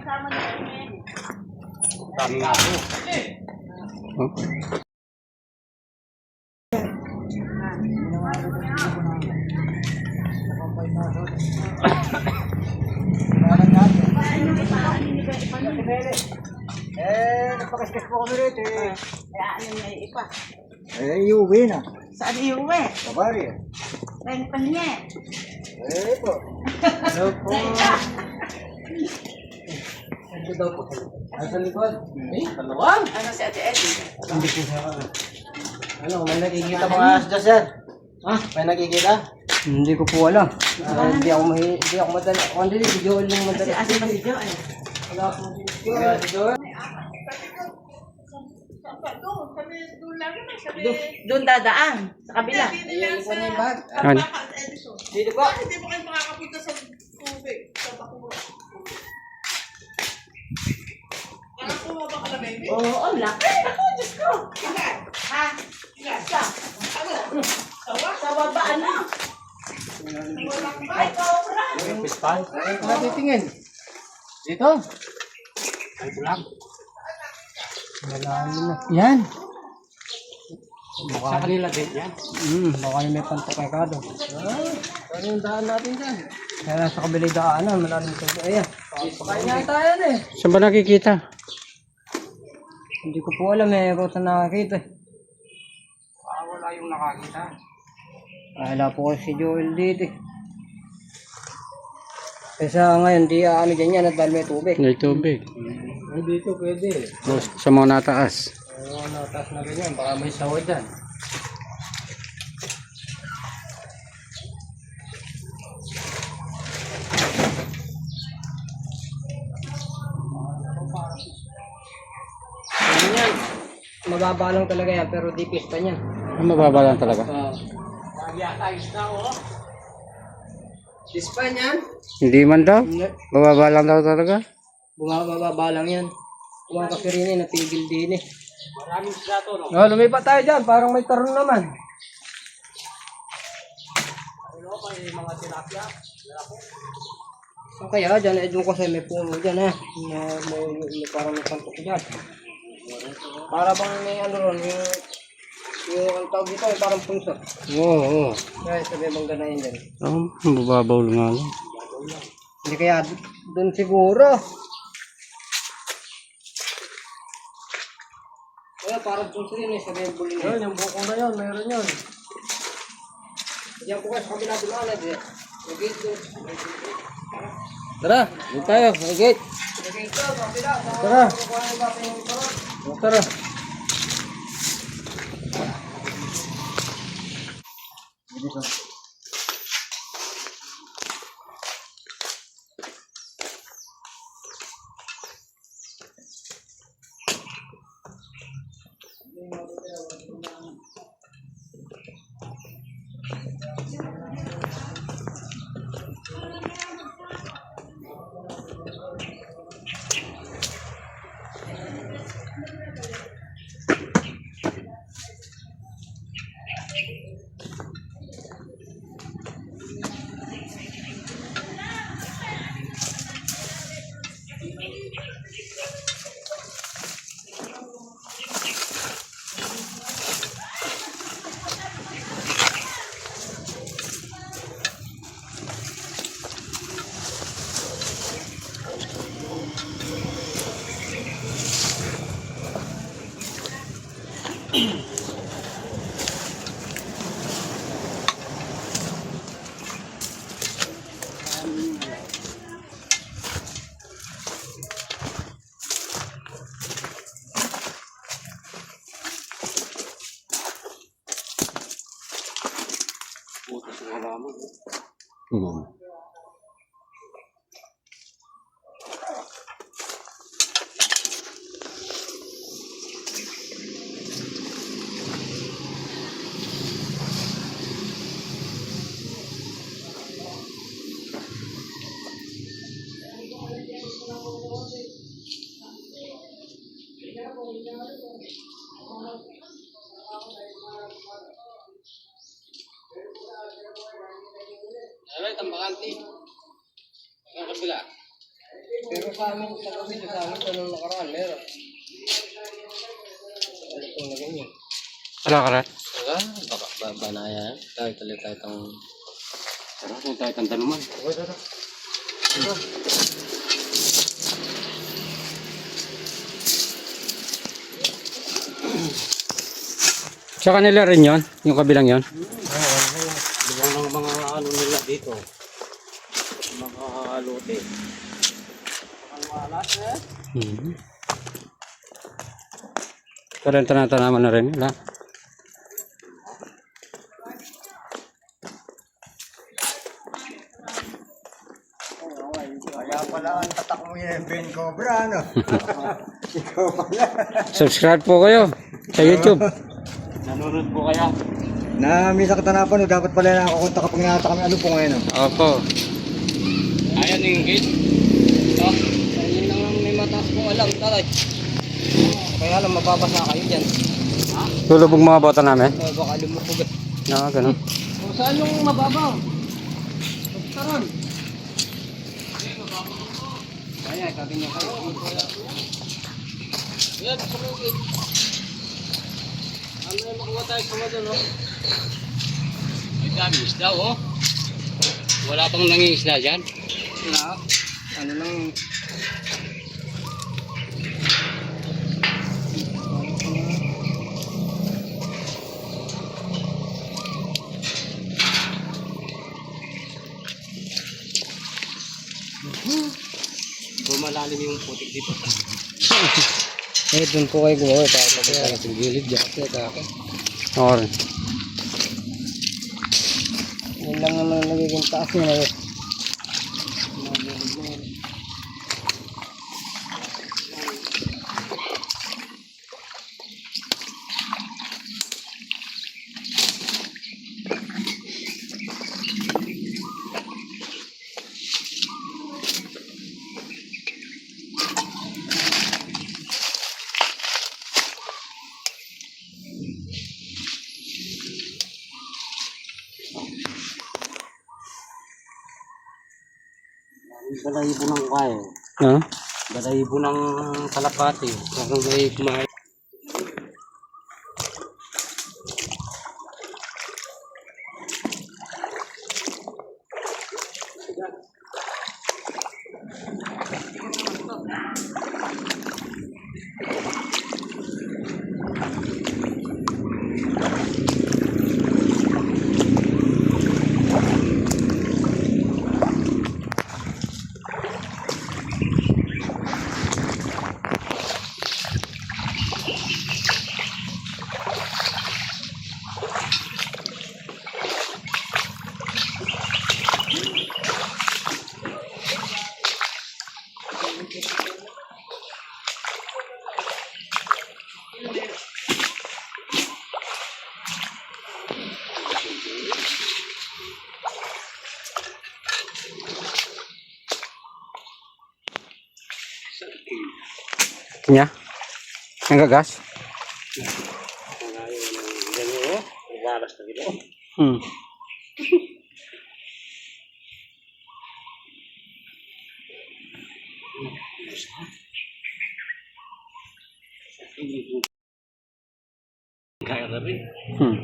Dami nga po. Nagpakaskas po kami rito eh. Kaya ano na yung ipa? Iuwi na. Saan iuwi? Kabari eh. Renta niya. Po. Hello po. Ito daw po. Nasa likod. Talawang. Ano si Ate Eddie? Hindi po siya. Ano, may nakikita mga asda sir? Ha? May nakikita? Hindi ko po alam. Hindi ako madali. Hindi, si Joel lang madali. Ate ba si Joel? Wala po si Joel. Doon dadaan. Sa kabila. Ayan po na yung bag. Ano? Dito po. Hindi mo kayo makakapunta sa tubig. Sa Bacoor. Parang kumaba ka na, baby. Oo, laki. Ako, Diyos ko. Ilan? Ha? Ilan? Sa? Ano? Sawa? Sa baba, ano? Ay, cobra. Yung pispan. Titingin. Dito. Ay, lang. Yan. Sa kanila din yan. Baka may pantukekado. Ano yung daan natin dyan? Kaya sa kabilang daanan, malalim ito. Ayan. Kaya nga tayo eh. Saan ba nakikita? Hindi ko po alam eh, kung saan nakakita. Wala yung nakakita. Wala po kasi si Joel dito eh. Kaya ngayon, di ano dyan yan at dahil may tubig. May tubig. Dito pwede. Sa mga nataas. Oo, natas na ganyan. Baka may sawa dyan. Ganyan. Mababa lang talaga yan, pero di pista niya. Mababa lang talaga. Pispa niyan? Hindi man daw. Hindi. Mababa lang daw talaga. Bumababa lang yan. Kumang kasi rin eh, napigil din eh. Maraming sila to, no? No, lumipat tayo dyan. Parang may taron naman. Ano pa yung mga tilapia? So kaya dyan, eh, doon kasi may puno dyan eh. May parang may pantok dyan. Para bang may ano ron, yung ang tawag dito ay parang punso. Oo. Kaya sabi bang ganayin dyan. Mababaw lang nga lang. Hindi kaya doon siguro. Kaya parang punso yun eh, sabi yung buling yun. Yung buko na yun, mayroon yun. Diyan po kayo sa kabila doon alad eh. May gate doon. Tara, doon tayo, may gate. May gate doon, sa kabila. Tara. Tara. Tambakan Pero sa amin, sa gabi, sa amin, ito nung nakaraan, meron. Ano itong na ganyan? Wala ka rin? Wala, baka ba na yan? Tayo itong... Tara, kung tayo kang tanuman. Okay, tara. Ito. Sa kanila rin yon, yung kabilang yon. Diba ng mga ano nila dito? Mga lote. Ang wala eh. Pero tanaman na rin nila. Kaya pala ang tatak mo yung Ben Cobra, no? Ikaw pala. Subscribe po kayo sa YouTube. Nanonood po kayo. Na misa kita napanood, dapat pala nakakunta kapag nakata kami ano po ngayon. Opo. Ayan yung gate. Oh, ayun lang ang may mataas kong alam, taray. Kaya lang mababasa kayo dyan. Lulubog mga bota namin. Baka lumupog. Ganun. Kung saan yung mababaw? Karon. Kaya, sabi niya kayo. Yan, sumugit. Ano yung makuha tayo sa mga doon, oh? May dami isda, oh. Wala pang nangingisda dyan. Na, ano lang. Bumalalim yung putik dito. Eh, doon po kayo gumawa. Para magkakala sa gilid dyan. Kaya ako. Or, Yun lang naman ang nagiging taas niya. Eh. Balahibo ng kayo. no? Balahibo ng kalapati. Parang may kumain. Kanya? Nanggagas? Waras na gito. Hmm. Kaya na rin. Hmm.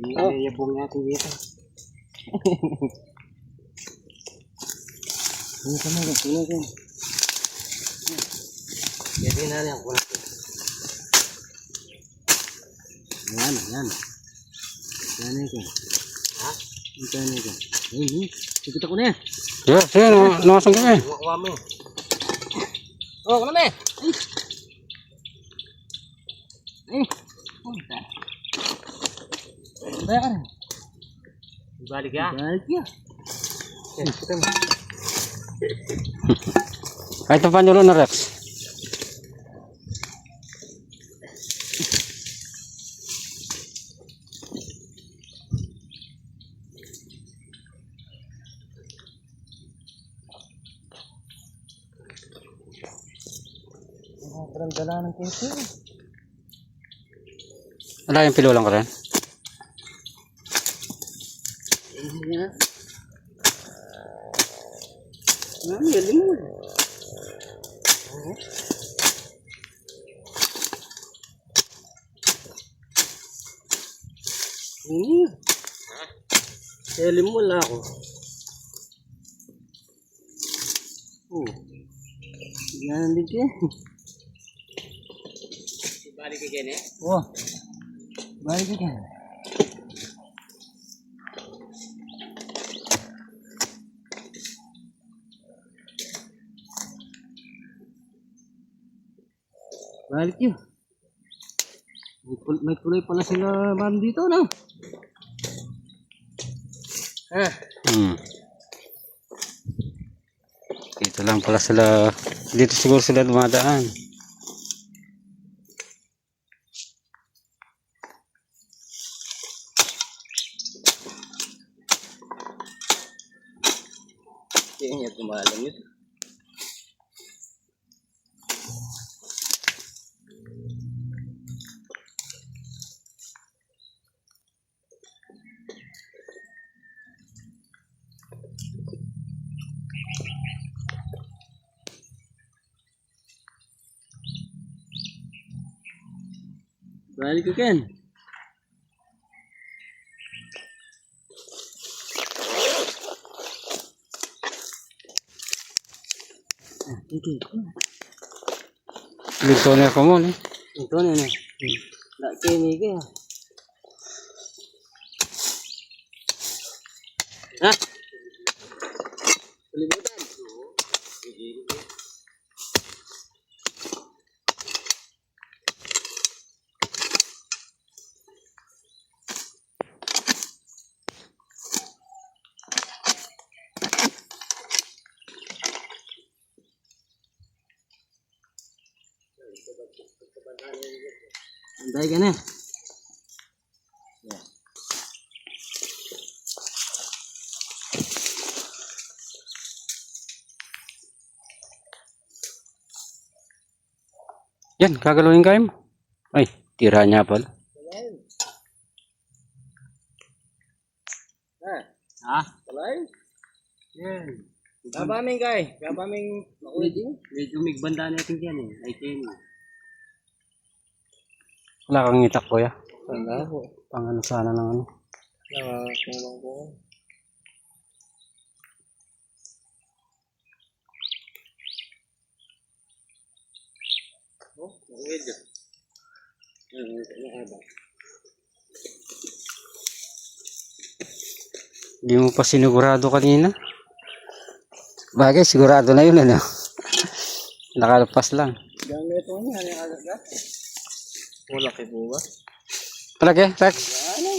Yabong natin dito. Ano ka mga tulog yan? Pwede na rin ako natin. Yan. Yan ito. Ha? Yan ito. Ayun, sikita ko na yan. Yeah, sige, nakasang kami. Kuha mo. Oh, kami. Ay. Bayan. Balik ya. Balik ya. Kita mo. Kahit pa paano na Rex. Parang dala ng keso. Wala yung pilulang ka rin. Yan. Galing mo. Galing mo wala ako. Yan din kaya. Balik ka gani? Oh. Balik ka. Balik yun. May kulay pala sila ma'am dito, no? Dito lang pala sila. Dito siguro sila dumadaan. Kaya niya kumalam yun. Balik ka, Ken. Dito na ako mo eh. Ito na na. Kini ka. Ha? Kalimutan. Anday ka na. Yan, kagalawin kayo mo. Ay, tira niya pala. Ha? Kalay? Yan. Gabaming kay. Gabaming makulit. Medyo migbanda natin yan eh. Ay, Ken. Wala kang itak kuya. Wala po. Pang ano sana ng ano. Nakakulang po. Oh, makulit yun. Hindi mo pa sinigurado kanina. Bagay, sigurado na yun ano. Nakalapas lang. Gamit mo niya. Ano yung alaga? Wala kay buwa. Palagi, Rex. Ano?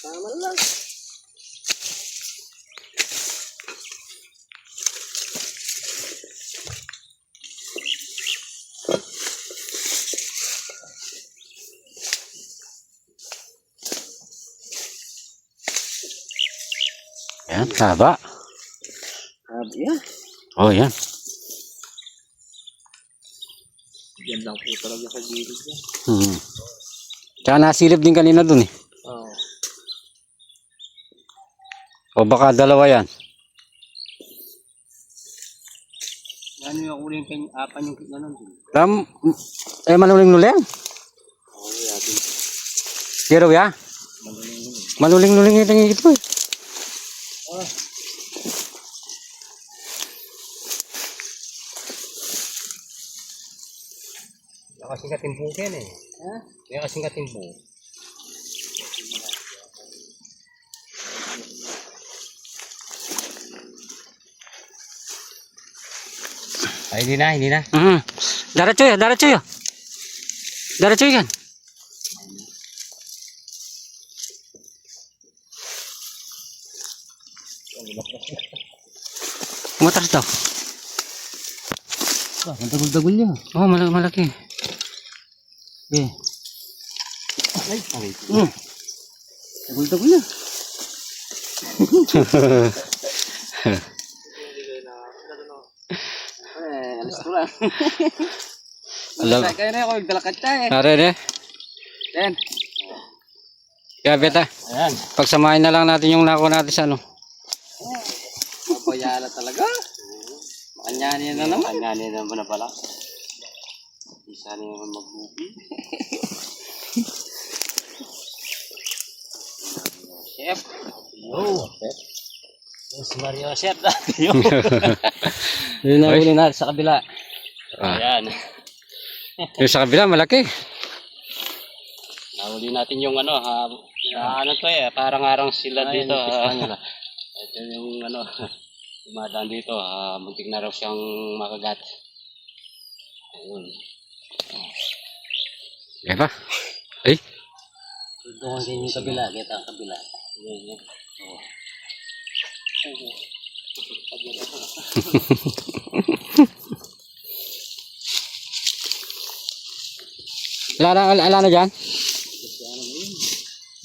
Tama lang. Yan, haba. Sabi yan. Oh, yan. Yan lang po talaga sa gilid niya. Tsaka nasilip din kanina dun eh. Oo. O baka dalawa yan. Ano yung uling kanya, apan yung kita nun? Manuling nuling. Oo, yatin. Zero ya? Maluling-luling lang ito eh. Yung kasing katimbong yan eh. Ha? Yung kasing katimbong. Ay, hindi na. Diretso yan. Diretso yan. Umatras daw. Ang dagol-dagol niya. Oh, malaki. Eh. Ay, dagol-dagol niya. Alas ko lang. Alam. Kaya na ako, nagdalakat ka eh. Are ne? Yan. Kaya beta, Ayan. pagsamahin na lang natin yung nako natin sa ano. Mapayala talaga. Makanyani na naman. Makanyani na naman na pala. Isa na naman mag-bubi. Chef. Yo. Si Mario Chef dati yun. Yun na huli natin sa kabila. Ayan. Yung sa kabila, malaki. Nahuli natin yung ano, ano to eh, parang arang sila dito. Ito yung ano, dumadaan dito, muntik na raw siyang makagat. Ayun. Kaya pa? Ay, Doon din yung kabila, kita ang kabila. Ayun. Oo. ala na dyan?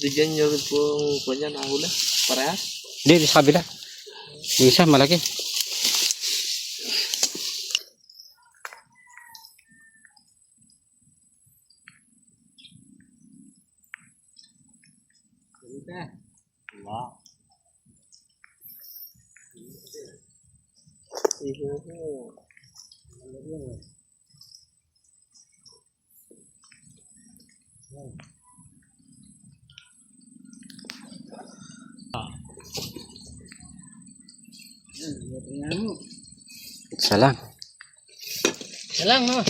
Bigyan niyo rin po po niya nahuli. Parehas. Di sa kabila. Yung isa, malaki. Wow. Isa lang. Isa lang, no?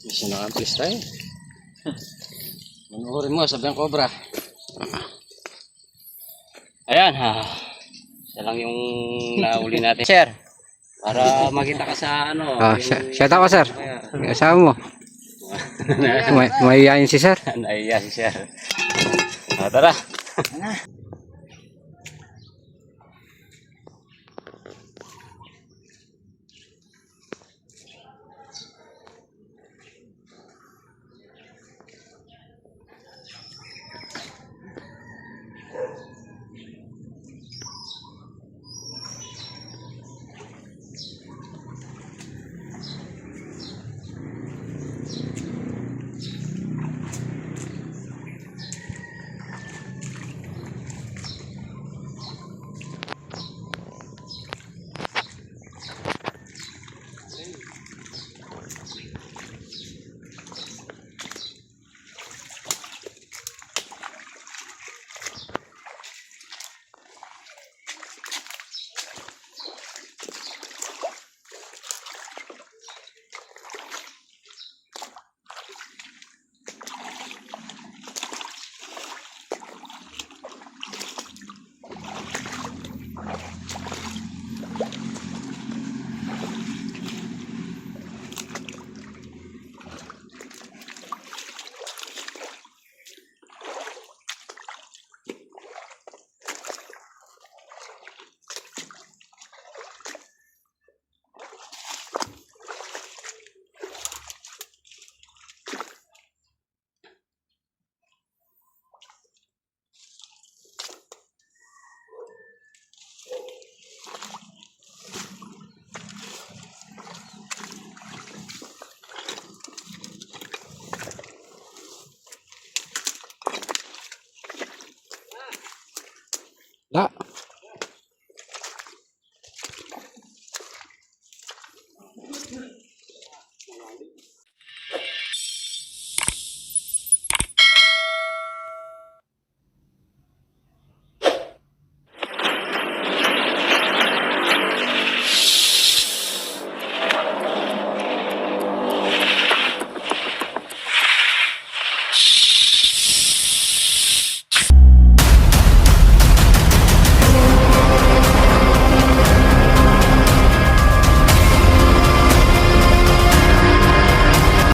Isa na ang pista eh. Manuhurin mo, sabi ang cobra. Ayan, isa lang yung nahuli natin. Sir, para makita ka sa ano. Shout out ka, sir. Kasama mo. Mahihayin si sir. Naiya si sir. Tara.